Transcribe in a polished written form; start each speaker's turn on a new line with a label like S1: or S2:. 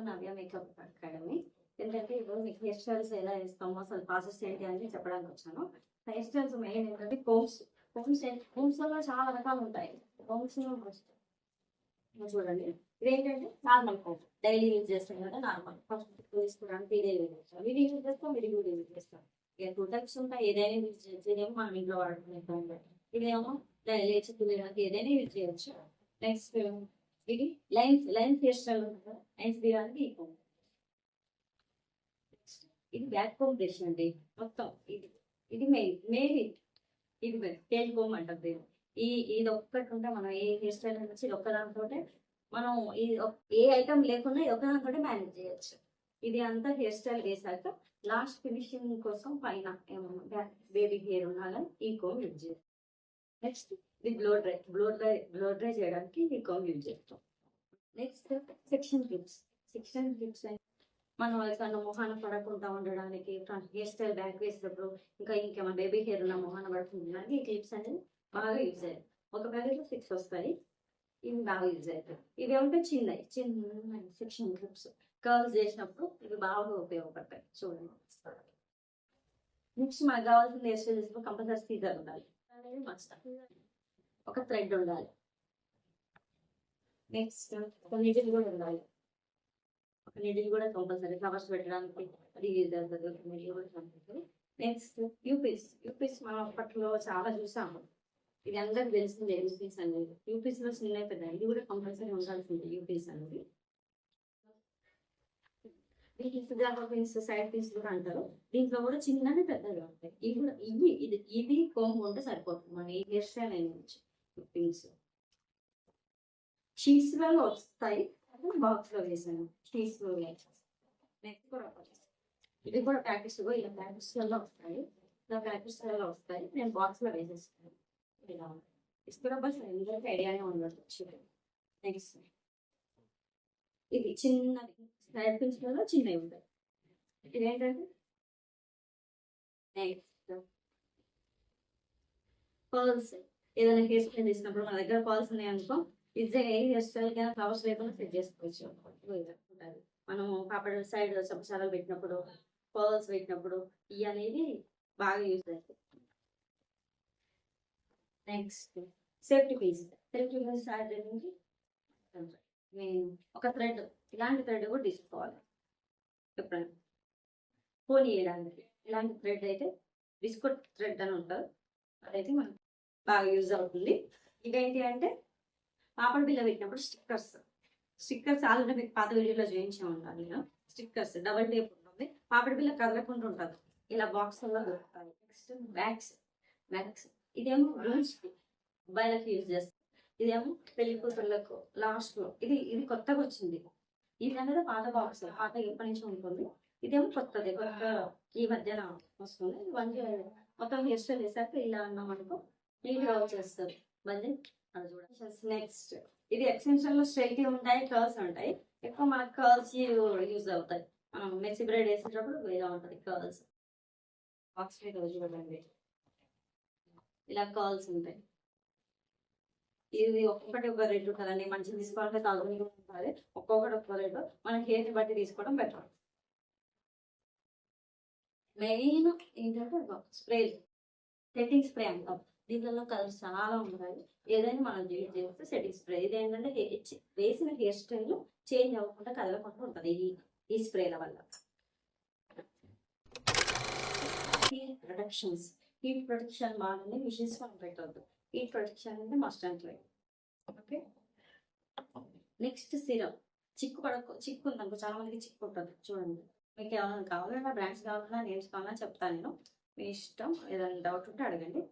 S1: నవ్య makeup academy. ఏంటంటే ఇప్పుడు మీకు హెయిర్ స్టైల్స్ ఎలా వేస్తామో అసలు ప్రాసెస్ ఏంటి అని చెప్పడానికి వచ్చాను. హెయిర్ స్టైల్స్ మెయిన్ ఏంటంటే కోమ్స్ లో చాలా రకాలు ఉంటాయి. కోమ్స్ చూడండి, ఇదేంటంటే నార్మల్ కోమ్, డైలీ యూజ్ చేస్తాం కదా. నార్మల్ ఫస్ట్ తీసుకోవడానికి ఇదే యూజ్ చేస్తాం, ఇది యూజ్ చేస్తాం, ఇది కూడా యూజ్ చేస్తాం. ఇక 2 టైప్స్ ఉంటాయి. ఏదైనా యూజ్ చేయొచ్చు. ఇదేమో మనం ఇంట్లో వాడుకునే, ఇదేమో డైలీ చేయడానికి ఏదైనా యూజ్ చేయొచ్చు. నెక్స్ట్ ఇది లైన్స్ హెయిర్ స్టైల్ ఉంటుంది కదా, లైన్స్ తీయడానికి ఈ కోమ్. ఇది బ్యాక్ కోమ్ బ్రష్ అండి. మొత్తం ఇది మెయిన్ ఇది టేల్ కోమ్ అంటారు. ఇది ఒక్కటి ఉంటే మనం ఏ హెయిర్ స్టైల్ వచ్చి ఇది ఒక్కదానితో మనం ఏ ఐటమ్ లేకుండా ఇది ఒక్కదానితో మేనేజ్ చేయొచ్చు. ఇది అంతా హెయిర్ స్టైల్ వేసాక లాస్ట్ ఫినిషింగ్ కోసం పైన ఏమన్నా బేబీ హెయిర్ ఉన్నా కానీ ఈ కోమ్ యూజ్ చేస్తాం. నెక్స్ట్ ఇది బ్లో డ్రై చేయడానికి ఈ కోమ్ యూజ్ చేస్తాం. నెక్స్ట్ సెక్షన్ క్లిప్స్ మనం వాళ్ళకన్నా మొహాన పడకుండా ఉండడానికి, హెయిర్ స్టైల్ బ్యాక్ వేసేటప్పుడు ఇంకా ఇంకేమైనా బేబీ హెయిర్ ఉన్న మొహాన పడుతుండడానికి ఈ క్లిప్స్ అనేది బాగా యూజ్ అయ్యాయి. ఒక ప్యాకెట్లో 6 వస్తాయి. ఇవి బాగా యూజ్ అవుతాయి. ఇవి ఏమంటే చిన్న సెక్షన్ క్లిప్స్ కర్ల్స్ చేసినప్పుడు ఇవి బాగా ఉపయోగపడతాయి. చూడండి. నెక్స్ట్ మనకు కావాల్సిన హెయిర్ స్టైల్ చేసినప్పుడు కంపల్సరీ సీజర్ ఉండాలి అనేది మస్ట్. ఒక థ్రెడ్ ఉండాలి. నెక్స్ట్ ఒక నీడిల్ కూడా ఉండాలి. ఒక నీడిల్ కూడా కంపల్సరీ ఫ్లవర్స్ పెట్టడానికి అది యూజ్ అవుతుంది. ఒక నీడిల్ కూడా కంపల్సరీ. నెక్స్ట్ యూపీస్ మనం అప్పట్లో చాలా చూసాము. ఇది అందరికి తెలిసిందే యూపీస్ అనేది. యూపీస్ లో చిన్న పెద్ద ఇది కూడా కంపల్సరీ ఉండాల్సిందే యూపీస్ అనేది. పిన్స్ సైడ్ పిన్స్ కూడా అంటారు. దీంట్లో కూడా చిన్నవి పెద్దగా ఉంటాయి. ఇవి కూడా ఇది కోమ్ ఉంటే సరిపోతుంది మన ఈ హెయిర్ స్టైల్ అనేది. పిన్స్ షీట్స్ లో వస్తాయి, బాక్స్ లో వేసాను. షీట్స్ లో నెక్స్ట్ కూడా ఇది కూడా ప్యాకెట్స్లో ఇలా ప్యాకెట్స్లలో వస్తాయి. ఇలా ప్యాకెట్స్లలో వస్తాయి. నేను బాక్స్ లో వేసేస్తాను. ఇలా స్క్రబ్బర్స్ అందరికీ ఐడియానే ఉండవచ్చు. నెక్స్ట్ ఇది చిన్నది సైడ్ పిన్స్లలో చిన్నవి ఉంటాయి. ఇదేంటంటే నెక్స్ట్ పర్ల్స్. ఏదైనా హెయిర్ స్టైల్ చేసినప్పుడు మన దగ్గర పర్ల్స్ ఉన్నాయి అనుకో, ఈజీగా ఏ హెయిర్ స్టైల్ కైనా ఫ్లవర్స్ లేకుండా సెట్ చేసుకోవచ్చు. మనం పాపడ సైడ్ చపచారాలు పెట్టినప్పుడు, పర్ల్స్ పెట్టినప్పుడు ఇవి అనేది బాగా యూజ్ అవుతుంది. నెక్స్ట్ సేఫ్టీ పీస్ ఒక థ్రెడ్, ఇలాంటి థ్రెడ్ కూడా తీసుకోవాలి. ఎప్పుడైనా పోనీ వేయడానికి ఇలాంటి థ్రెడ్ అయితే బిస్కెట్ థ్రెడ్ అని ఉంటుంది, అదైతే మనకు బాగా యూజ్ అవుతుంది. ఇదేంటి అంటే పాపడ బిల్ల పెట్టినప్పుడు స్టిక్కర్స్ ఆల్రెడీ మీకు పాత వీడియోలో చేయించే ఉంటాను నేను. స్టిక్కర్స్ డబల్ టేప్ ఉంటుంది. పాపడ బిల్ల కదలకుండా ఉంటుంది. ఇలా బాక్స్లో దొరుకుతాయి. నెక్స్ట్ బ్యాగ్స్ ఇదేమో రూమ్స్ అబ్బాయిలకు యూజ్ చేస్తాం. ఇదేమో పెళ్లి కూతుర్లకు లాస్ట్ లో. ఇది కొత్తగా వచ్చింది. ఇది అనేది పాత బాక్స్, పాత ఎప్పటి నుంచి ఉంటుంది. ఇదేమో కొత్త ఈ మధ్యన వస్తుంది. మొత్తం హెయిర్ స్టైల్ వేసాక ఇలా అన్నాం అనుకో నీట్గా వచ్చేస్తుంది. బండి అది చూడండి. నెక్స్ట్ ఇది ఎక్స్టెన్షన్ లో స్ట్రైట్ ఉంటాయి, కర్ల్స్ ఉంటాయి. ఎక్కువ మనకు కర్ల్స్ యూజ్ అవుతాయి. మనం మెక్సీ బ్రైడ్ వేసేటప్పుడు ఇలా ఉంటుంది కర్ల్స్. బాక్స్ చూడండి, ఇలా కర్ల్స్ ఉంటాయి. ఇది ఒక్కొక్కటి ఒక రేట్ ఉంటుందండి. మంచిగా తీసుకోవాలంటే తగులుగా ఉంటుంది. ఒక్కొక్కటి ఒక్క రేటు. మన హెయిర్ బట్టి తీసుకోవడం బెటర్. మెయిన్ ఏంటంటే సెట్టింగ్ స్ప్రే అంటాం. దీంట్లో కలర్స్ చాలా ఉంటాయి. ఏదైనా మనం యూజ్ చేస్తే సెట్టింగ్ స్ప్రే. ఇది ఏంటంటే వేసిన హెయిర్ స్టైల్ చేంజ్ అవ్వకుండా కదలకుండా ఉంటుంది ఈ స్ప్రేల వల్ల. హీట్ ప్రొటెక్షన్ బాగుంది. మిషన్స్ మనం పెట్టవద్దు. హీట్ ప్రొటెక్షన్ అంటే must and like. Okay. Next syrup. చిక్కు ఉందనుకో, చాలా మందికి చిక్కు ఉంటుంది. చూడండి, మీకు ఏమైనా కావాలన్నా బ్రాండ్స్ కావాలన్నా నేమ్స్ కావాలన్నా చెప్తాను నేను. మీ ఇష్టం. ఏదైనా డౌట్ ఉంటే అడగండి.